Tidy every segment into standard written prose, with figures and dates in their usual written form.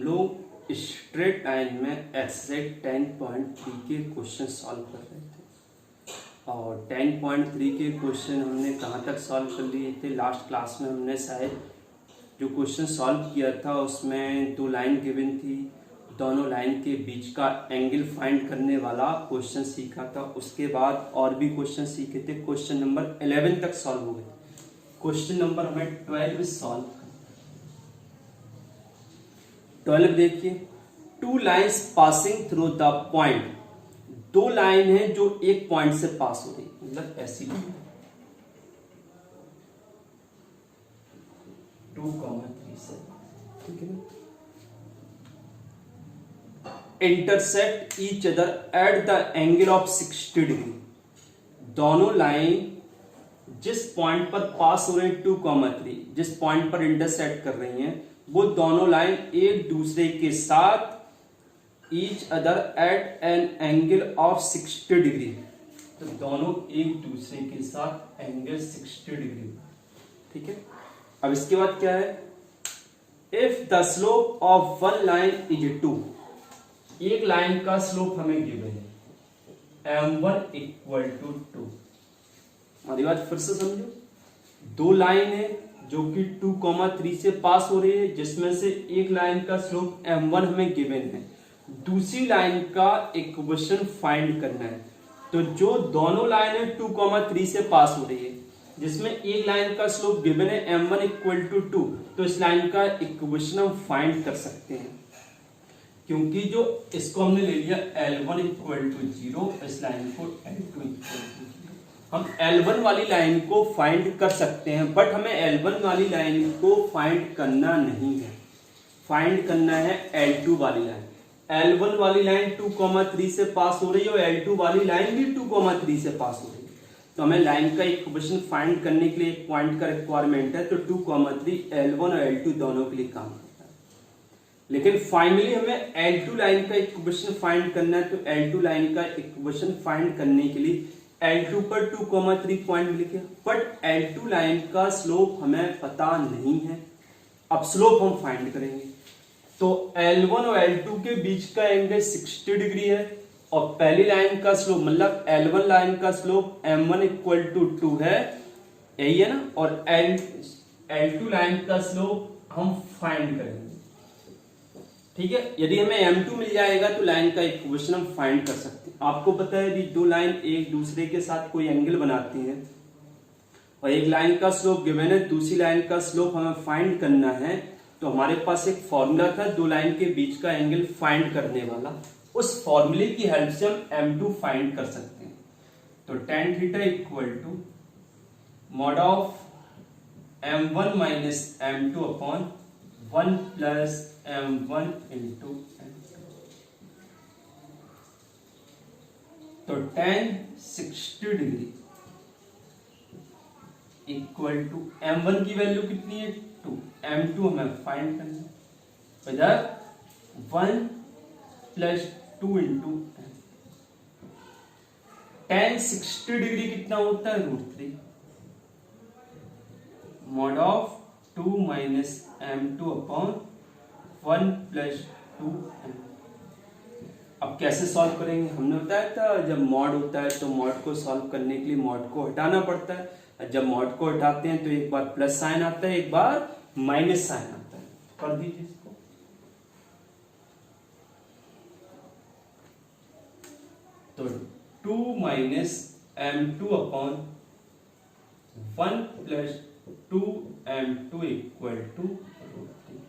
लोग straight line में exercise 10.3 के क्वेश्चन सॉल्व कर रहे थे और 10.3 के क्वेश्चन हमने कहाँ तक सॉल्व कर लिए थे। लास्ट क्लास में हमने शायद जो क्वेश्चन सॉल्व किया था उसमें दो लाइन गिवन थी, दोनों लाइन के बीच का एंगल फाइंड करने वाला क्वेश्चन सीखा था। उसके बाद और भी क्वेश्चन सीखे थे, क्वेश्चन नंबर 11 तक सॉल्व हो गए। क्वेश्चन नंबर हमें 12 सॉल्व 12 देखिए, two lines passing through the point. दो लाइन है जो एक पॉइंट से पास हो रही, मतलब ऐसी 2,3 से, ठीक है ना। Intersect each other at the angle of 60 degree. दोनों लाइन जिस पॉइंट पर पास हो रहे हैं 2,3, जिस पॉइंट पर इंटरसेक्ट कर रही हैं वो दोनों लाइन एक दूसरे के साथ each other at an angle of 60 degree. तो दोनों एक दूसरे के साथ एंगल 60 डिग्री, ठीक है। अब इसके बाद क्या है, if the slope of one line is 2, एक लाइन का स्लोप हमें गिवन है m1 इक्वल टू 2। हमारी बात फिर से समझो, दो लाइन है जो कि 2,3 से पास हो रही है, जिसमें से एक लाइन का स्लोप m1 हमें गिवन है, दूसरी लाइन का इक्वेशन फाइंड करना है। तो जो दोनों लाइन है 2,3 से पास हो रही है, जिसमें एक लाइन का स्लोप गिवन है m1 इक्वल टू 2, तो इस लाइन का इक्वेशन हम फाइंड कर सकते हैं, क्योंकि जो इसको हमने ले लिया L1 इक्वल टू 0, इस लाइन को L2 इक्वल टू 0। हम L1 वाली लाइन को फाइंड कर सकते हैं, बट हमें L1 वाली लाइन को फाइंड करना नहीं है, फाइंड करना है L2 वाली लाइन। L1 वाली लाइन 2,3 से पास हो रही है और L2 वाली लाइन भी 2,3 से पास हो रही है। तो हमें लाइन का इक्वेशन फाइंड करने के लिए एक पॉइंट का रिक्वायरमेंट है, तो 2,3 L1 और L2 दोनों के लिए काम करता है। लेकिन फाइनली हमें L2 लाइन का इक्वेशन फाइंड करना है, तो L2 लाइन का इक्वेशन फाइंड करने के लिए L2 पर 2,3 पॉइंट लिखे, बट L2 लाइन का स्लोप हमें पता नहीं है। अब स्लोप हम फाइंड करेंगे, तो L1 और L2 के बीच का एंगल 60 डिग्री है और पहली लाइन का स्लोप मतलब L1 लाइन का स्लोप m1 इक्वल टू 2 है, यही है ना, और L2 लाइन का स्लोप हम फाइंड करेंगे, ठीक है। यदि हमें m2 मिल जाएगा तो लाइन का इक्वेशन हम फाइंड कर सकते हैं। आपको पता है यदि दो लाइन एक दूसरे के साथ कोई एंगल बनाती हैं और एक लाइन का स्लोप गिवन है, दूसरी लाइन का स्लोप हमें फाइंड करना है, तो हमारे पास एक फॉर्मूला था दो लाइन के बीच का एंगल फाइंड करने वाला। उस फॉर्मूले की हेल्प से हम m2 फाइंड कर सकते हैं। तो tan theta equal to mod of m1 minus m2 upon 1 plus m1 into m2। तो tan 60 degree equal to m1 की वैल्यू कितनी है 2, m2 हमें फाइंड करना है, इधर 1 plus 2 into m। tan 60 degree कितना होता है √3 mod of 2 minus m2 upon 1 plus 2m। अब कैसे सॉल्व करेंगे, हमने बताया था जब मॉड होता है तो मॉड को सॉल्व करने के लिए मॉड को हटाना पड़ता है। जब मॉड को हटाते हैं तो एक बार प्लस साइन आता है, एक बार माइनस साइन आता है। कर दीजिए इसको, तो 2 minus m2 upon 1 plus 2m2 equal to √3।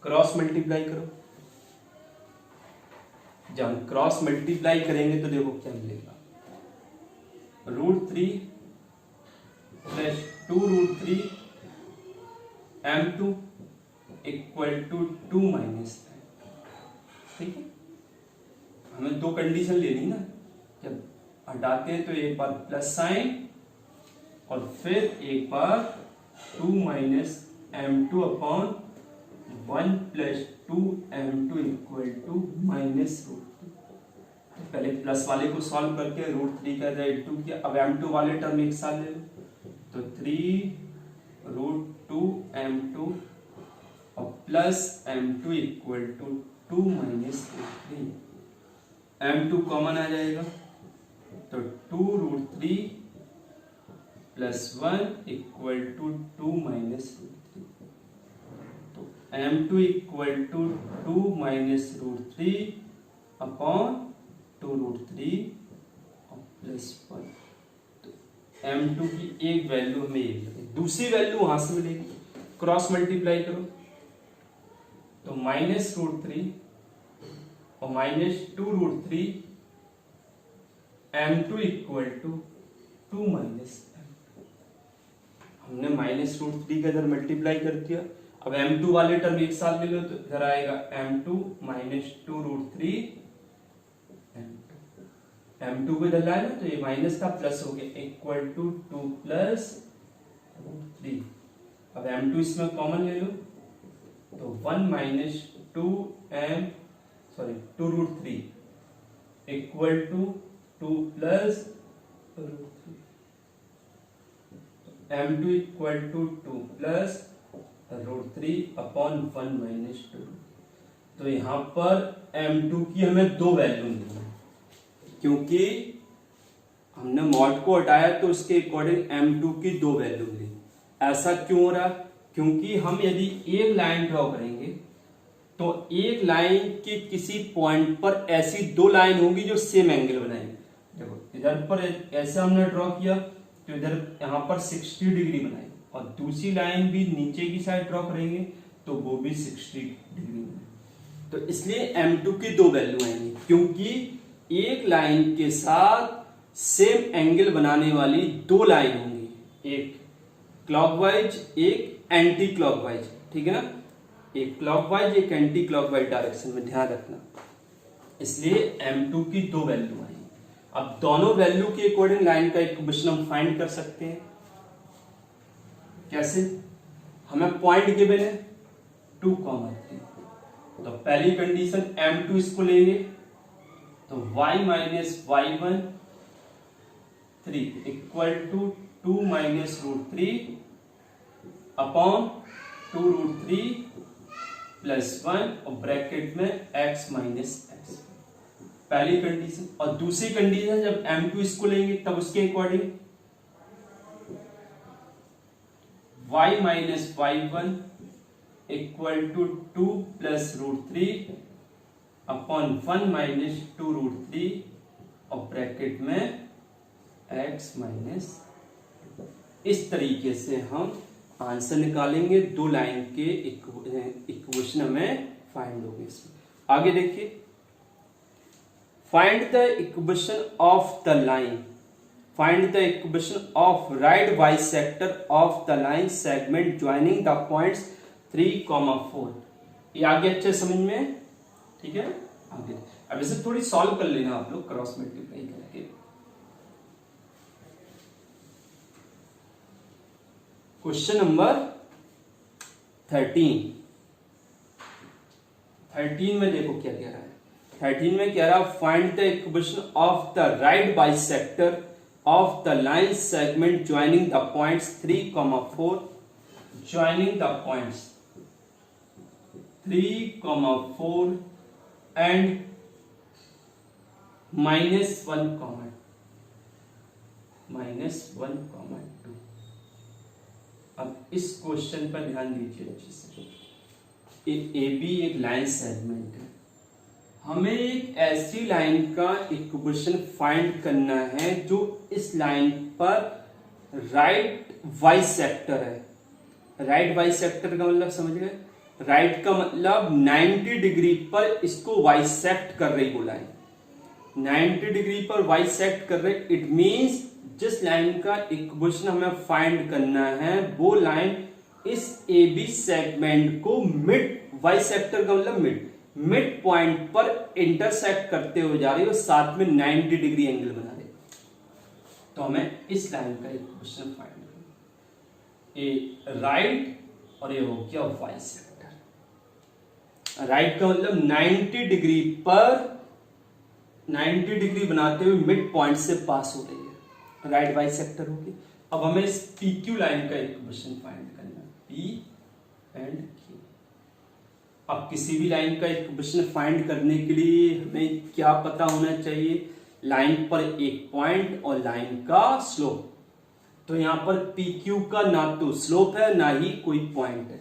Cross multiply करो, जब हम क्रॉस मल्टीप्लाई करेंगे तो देखो क्या मिलेगा, √3 plus 2√3 m2 equal to 2 minus, ठीक है। हमें दो कंडीशन लेनी ना, जब हटाते हैं तो एक बार प्लस साइन और फिर एक बार 2 minus m2 upon 1 plus 2m2 equal to minus √3। पहले प्लस वाले को सॉल्व करके √3 का इंटू किया, अब m2 वाले टर्म एक साथ ले लो, तो 3 √2m2 और plus m2 equal to 2 minus root 3। m2 common आ जाएगा तो 2 root 3 plus 1 equal to 2 minus root 3। तो m2 equal to 2 minus root 3 upon 2 root 3 और प्लस 1। तो m2 की एक वैल्यू हमें एक लगे, दूसरी वैल्यू वहां से मिलेगी, क्रॉस मल्टीप्लाई करो तो माइनस रूट 3 और minus 2 root 3 m2 equal to 2 minus, हमने माइनस रूट 3 का इधर मल्टीप्लाई कर दिया। अब m2 वाले टर्म एक साथ ले लो तो इधर आएगा m2 माइनस 2 रूट 3 m2 को इधर लाए ना तो ये माइनस का प्लस हो गया इक्वल टू 2 प्लस रूट 3। अब m2 इसमें कॉमन ले लो तो 1 minus 2 root 3 equal to 2 plus root 3। m2 equal to 2 plus root 3 upon 1 minus 2। तो यहां पर m2 की हमें दो वैल्यू मिली है, क्योंकि हमने मॉड को हटाया तो उसके अकॉर्डिंग m2 की दो वैल्यू मिली। ऐसा क्यों हो रहा? क्योंकि हम यदि एक लाइन ड्रॉ करेंगे तो एक लाइन के किसी पॉइंट पर ऐसी दो लाइन होगी जो सेम एंगल बनाएंगे। देखो इधर पर ऐसा हमने ड्रॉ किया तो इधर यहाँ पर 60 डिग्री बनाए और दूसरी लाइन भी नीचे की साइड ड्रॉ करेंगे तो वो भी 60 डिग्री बनाए। तो इसलिए m2 की दो वैल्यू आएंगी, क्योंकि एक लाइन के साथ सेम एंगल बनाने वाली दो लाइन होंगी, एक क्लॉकवाइज एक एंटी क्लॉकवाइज, ठीक है ना, एक क्लॉकवाइज एक एंटी क्लॉकवाइज डायरेक्शन में, ध्यान रखना। इसलिए m2 की दो वैल्यू आएंगी। अब दोनों वैल्यू के अकॉर्डिंग लाइन का इक्वेशन हम फाइंड कर सकते हैं। कैसे? हमें पॉइंट गिवन है 2, 3। तो पहली कंडीशन m2 इसको लेंगे तो y minus y1 3 equal to 2 minus root 3 upon 2 root 3 plus 1 और ब्रैकेट में x माइनस x, पहली कंडीशन। और दूसरी कंडीशन जब m2 इसको लेंगे तब उसके according y minus y1 equal to 2 plus root 3 upon 1 minus 2 root 3 और ब्रैकेट में x माइनस। इस तरीके से हम आंसर निकालेंगे, दो लाइन के इक्वेशन हमें फाइंड होगी। इसमें आगे देखिए, find the equation of the line, find the equation of right bisector of the line segment joining the points 3, 4। ये आगे अच्छे समझ में, ठीक है। आगे अब इसे थोड़ी सॉल्व कर लेना आप लोग क्रॉस मल्टीप्लाई करके। क्वेश्चन नंबर 13 में देखो क्या कह रहा है। 13 में कह रहा find the equation of the right bisector of the line segment joining the points 3, 4, joining the points 3, 4 and -1, -1, 2। अब इस क्वेश्चन पर ध्यान दीजिए अच्छे से। ए बी एक लाइन सेगमेंट है, हमें एक ऐसी लाइन का इक्वेशन फाइंड करना है जो इस लाइन पर राइट बाइसेक्टर है। राइट बाइसेक्टर का मतलब समझ गए? राइट का मतलब 90 डिग्री पर इसको बाइसेक्ट कर रही वो लाइन, 90 डिग्री पर बाइसेक्ट कर रही। इट मींस जिस लाइन का इक्वेशन हमें फाइंड करना है वो लाइन इस ए बी सेगमेंट को मिड, बाइसेक्टर का मतलब मिड पॉइंट पर इंटरसेक्ट करते हुए जा रही है, साथ में 90 डिग्री एंगल बना रही। तो हमें इस लाइन का इक्वेशन फाइंड करना, ए राइट और ये हो गया बाइसेक्टर। राइट का मतलब 90 डिग्री पर 90 डिग्री बनाते हुए मिड पॉइंट से पास हो रही है, राइट बाइसेक्टर होगी। अब हमें इस PQ लाइन का इक्वेशन फाइंड करना, P एंड Q। अब किसी भी लाइन का इक्वेशन फाइंड करने के लिए हमें क्या पता होना चाहिए, लाइन पर एक पॉइंट और लाइन का स्लोप। तो यहाँ पर पी क्यू का ना तो स्लोप है ना ही कोई पॉइंट है,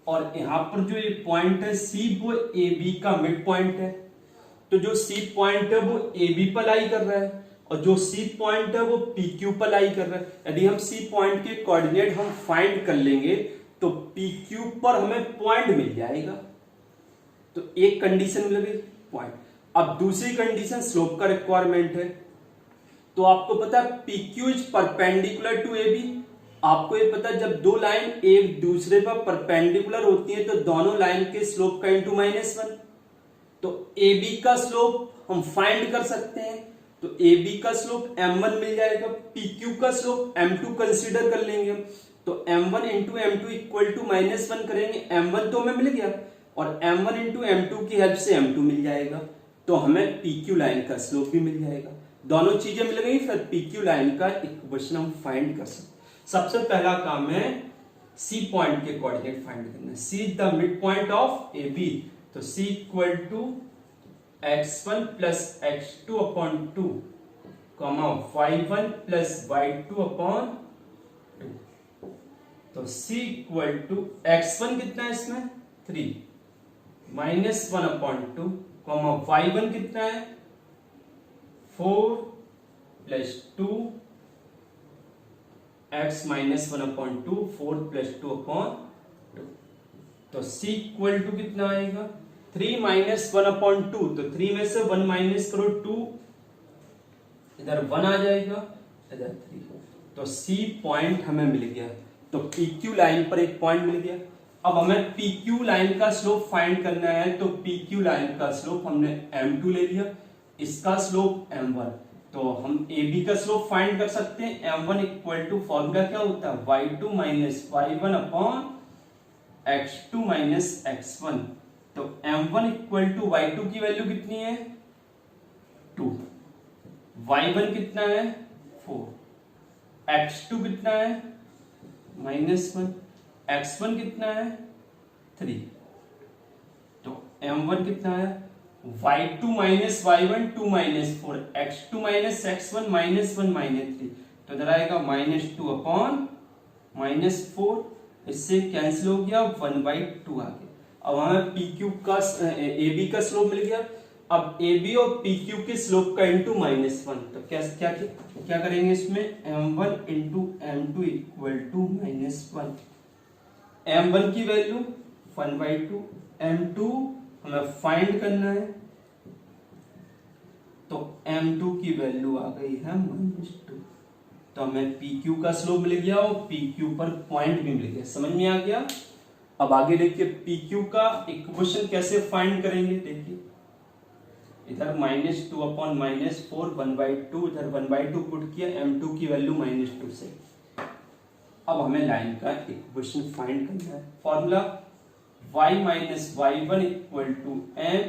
और यहाँ पर जो ये पॉइंट है सी वो ए बी का मिड पॉइंट है। तो जो सी पॉइंट है वो ए बी पर लाई कर रहा है और जो सी पॉइंट है वो पी क्यू पर लाई कर रहा है। यदि हम सी पॉइंट के कोऑर्डिनेट हम फाइंड कर लेंगे तो पी क्यू पर हमें पॉइंट मिल जाएगा। तो एक कंडीशन मिल गई पॉइंट। अब दूसरी कंडीशन स्लोप का रिक्वायरमेंट है। तो आपको पता है P Q is perpendicular to A B. आपको ये पता है जब दो लाइन एक दूसरे पर परपेंडिकुलर होती है तो दोनों लाइन के स्लोप का इंटू -1। तो ए बी का स्लोप हम फाइंड कर सकते हैं। तो ए बी का स्लोप m1 मिल जाएगा, पी क्यू का स्लोप m2 कंसीडर कर लेंगे हम। तो m1 into m2 equal to -1 करेंगे, m1 तो हमें मिल गया और m1 इंटू m2 की हेल्प से m2 मिल जाएगा। तो हमें पी क्यू लाइन का स्लोप भी मिल जाएगा। दोनों चीजें मिल गई, फिर पी क्यू लाइन का इक्वेशन हम फाइंड कर सकते। सबसे पहला काम है सी पॉइंट के कोऑर्डिनेट फाइंड करना। C is the mid point of A B. तो C equal to x1 plus x2 upon 2 y1 plus y2 upon 2। तो c इक्वल टू x1 कितना है इसमें 3 -1 अपॉन 2 y1 कितना है 4 plus 2 x -1 upon 2 4 plus 2 upon 2। तो c equal to कितना आएगा 3 -1 अपॉन 2। तो 3 में से 1 माइनस करो 2, इधर 1 आ जाएगा, इधर 3। तो c पॉइंट हमें मिल गया। तो PQ लाइन पर एक पॉइंट मिल गया। अब हमें PQ लाइन का स्लोप फाइंड करना है। तो PQ लाइन का स्लोप हमने m2 ले लिया, इसका स्लोप m1। तो हम AB का स्लोप फाइंड कर सकते हैं। m1 इक्वल टू फॉर्मूला क्या होता है y2 minus y1 upon x2 minus x1। तो m1 इक्वल टू y2 की वैल्यू कितनी है 2, y1 कितना है 4, x2 कितना है -1, x1 कितना है 3। तो m1 कितना है y2 minus y1 2 minus 4, x2 minus x1 -1 -3। तो इधर आएगा -2 अपॉन -4, इससे कैंसिल हो गया 1/2 आ गया। अब हमें PQ का AB का स्लोप मिल गया। अब AB और PQ के स्लोप का इंटू -1। तो क्या करेंगे इसमें m1 into m2 equal to -1। m1 की वैल्यू 1/2, m2 हमें फाइंड करना है। तो m2 की वैल्यू आ गई है -2। तो हमें PQ का स्लोप मिल गया और PQ पर पॉइंट भी मिल गया। समझ में आ गया। अब आगे देखिए PQ का इक्वेशन कैसे फाइंड करेंगे। देखिए इधर -2 अपॉन -4 1/2, इधर 1/2 पुट किया, m2 की वैल्यू -2 से। अब हमें लाइन का इक्वेशन फाइंड करना है। Formula y minus y1 equal to m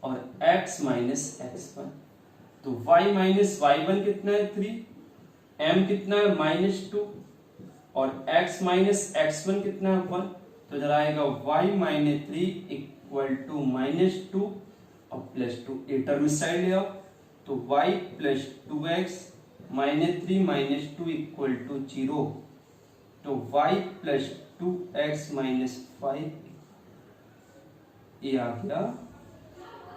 और x माइनस x1। तो y माइनस y1 कितना है 3, m कितना है -2 और x माइनस x1 कितना है 1। तो इधर आएगा y माइनस 3 इक्वल टू -2 और +2, ए टर्म साइड ले आओ। तो y plus 2x -3 -2 equal to 0। तो y प्लस 2x -5, ये आ गया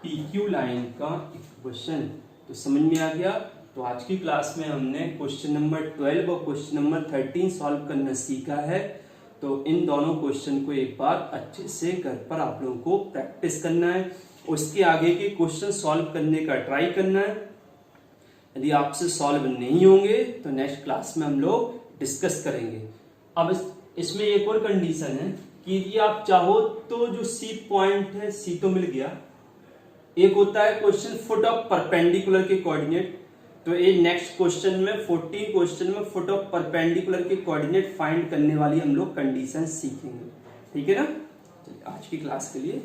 PQ लाइन का इक्वेशन। तो समझ में आ गया। तो आज की क्लास में हमने क्वेश्चन नंबर 12 और क्वेश्चन नंबर 13 सॉल्व करना सीखा है। तो इन दोनों क्वेश्चन को एक बार अच्छे से घर पर आप लोगों को प्रैक्टिस करना है, उसके आगे के क्वेश्चन सॉल्व करने का ट्राई करना है। यदि आपसे सॉल्व नहीं होंगे तो नेक्स्ट क्लास में हम लोग डिस्कस करेंगे। अब इसमें एक और कंडीशन है कि यदि आप चाहो तो जो सी पॉइंट है, सी तो मिल गया, एक होता है क्वेश्चन फुट ऑफ परपेंडिकुलर के कोऑर्डिनेट। तो ये नेक्स्ट क्वेश्चन में 14 क्वेश्चन में फुट ऑफ परपेंडिकुलर के कोऑर्डिनेट फाइंड करने वाली हम लोग कंडीशन सीखेंगे। ठीक है ना। आज की क्लास के लिए